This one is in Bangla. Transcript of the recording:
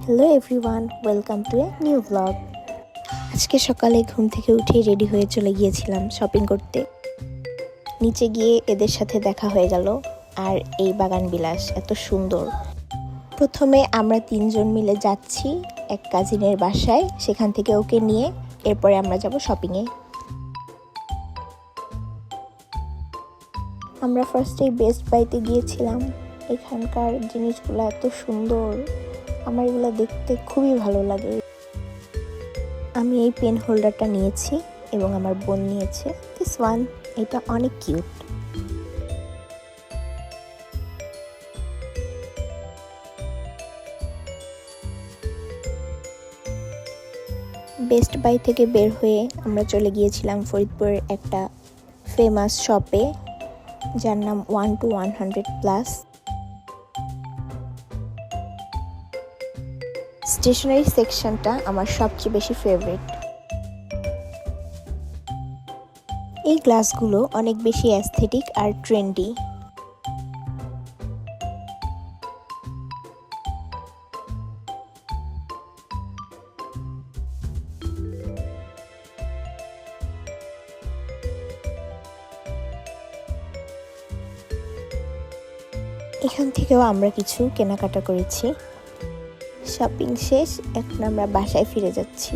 Hello everyone, welcome to a new blog. আজকে সকালে ঘুম থেকে উঠে রেডি হয়ে চলে গিয়েছিলাম শপিং করতে। নিচে গিয়ে এদের সাথে দেখা হয়ে গেল। আর এই বাগান বিলাস এত সুন্দর। প্রথমে আমরা তিনজন মিলে যাচ্ছি এক কাজিনের বাসায়, সেখান থেকে ওকে নিয়ে এরপরে আমরা যাব শপিংয়ে। আমরা ফার্স্টেই বেস্ট বাইতে গিয়েছিলাম। এখানকার জিনিসগুলো এত সুন্দর, আমার এগুলো দেখতে খুবই ভালো লাগে। আমি এই পেন হোল্ডারটা নিয়েছি এবং আমার বোন নিয়েছে দিস ওয়ান। এটা অনেক কিউট। বেস্ট বাই থেকে বের হয়ে আমরা চলে গিয়েছিলাম ফরিদপুরের একটা ফেমাস শপে, যার নাম 1-100+। স্টেশনারি সেকশনটা আমার সবচেয়ে বেশি ফেভারিট। এই গ্লাসগুলো অনেক বেশি অ্যাস্থেটিক আর ট্রেন্ডি। এখান থেকেও আমরা কিছু কেনাকাটা করেছি। শপিং শেষ, এখন আমরা বাসায় ফিরে যাচ্ছি।